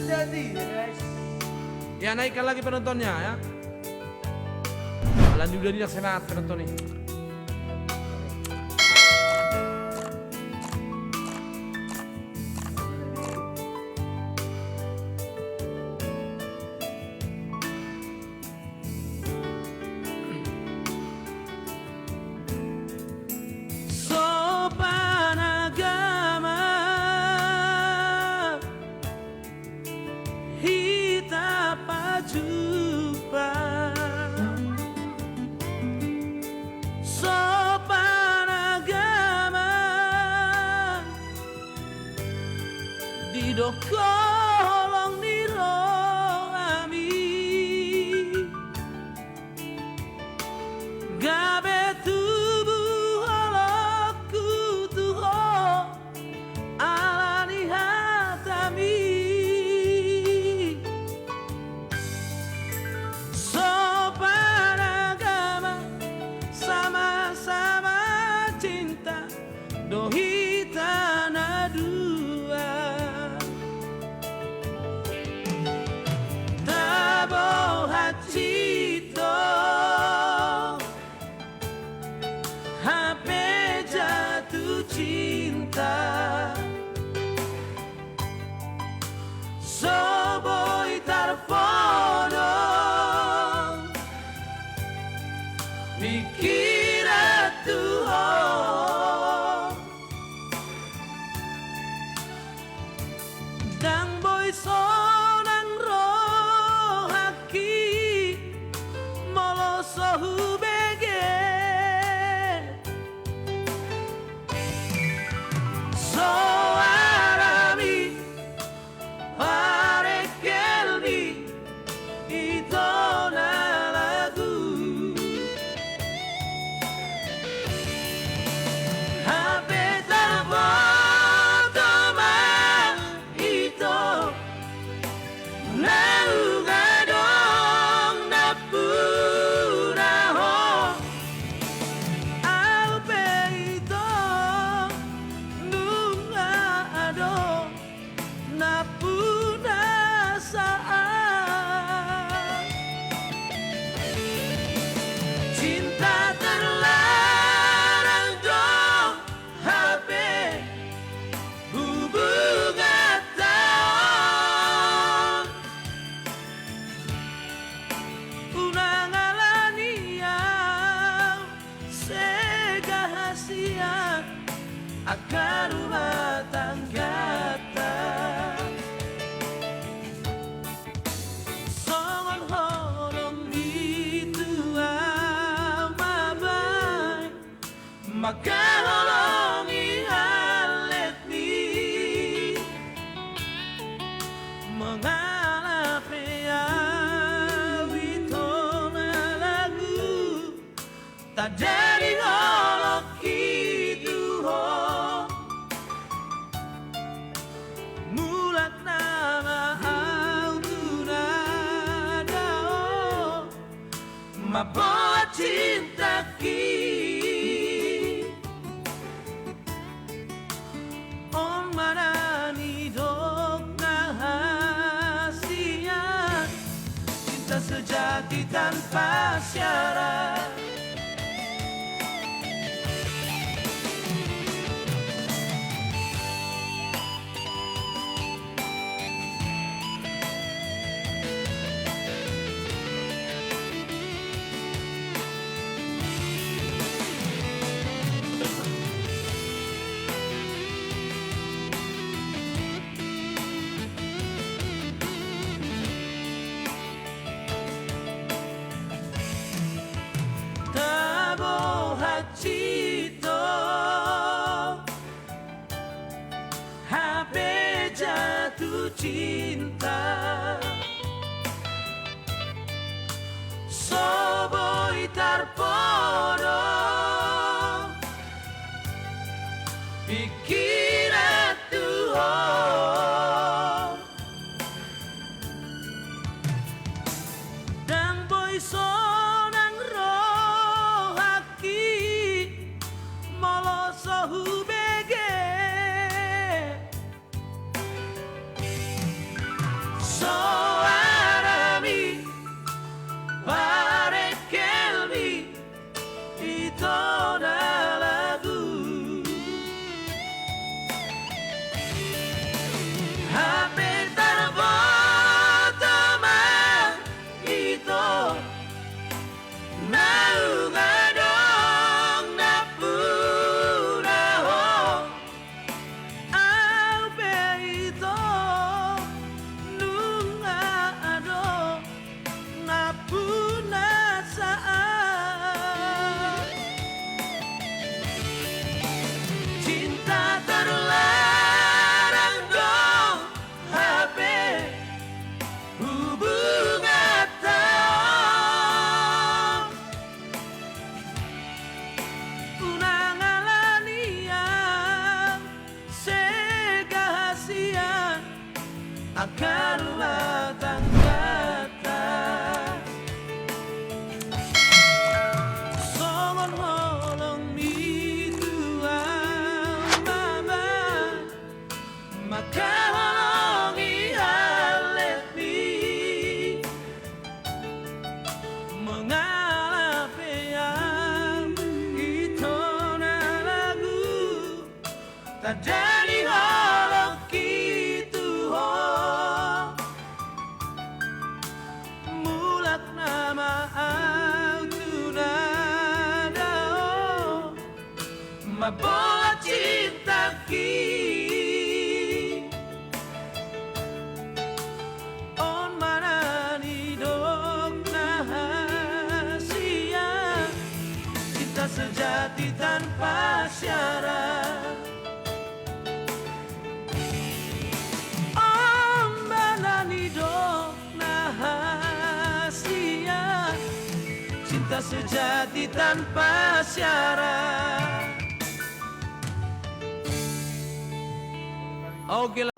jadi ya guys. Ya naikkan lagi penontonnya ya. Alan juga tidak semangat penonton nih. Sopan agama hita pajupa, sopan agama didokolong niro ami gabe tubuh halaku tuho alani hatami sopan agama sama-sama cinta dohi tanah dua tabo hacito HP jatuh cinta Soboy tarpono Mikira Tuhan Dang boy sonang rohaki Molo sohu bege Soarami parekelmi ito na lagu Hape tarpotoma ito na ugadong napuraho Alpe ito nungado napunasaan Cinta terlarang dong HP hubungan tahun Unangalani yang segahasian akan rumah tangga Songon honom itu amabay Maka holongi halet ni Mengalape awito na lagu Tak dari holok itu Mulak nama autuna dao Mabawa cinta ki On manani dok nahasian Cinta sejati tanpa syarat Tabo hacito HP jatuh cinta Soboy tarpono Pikiran Tuhan Dan boy sonang rohaki Molo sohu bege tak jadi halok gitu ho mulak nama aku nada oh mabola cinta ki on mana ni dok nahasia cinta sejati tanpa syarat on mana ni dok nahasia cinta sejati tanpa syarat. Oke.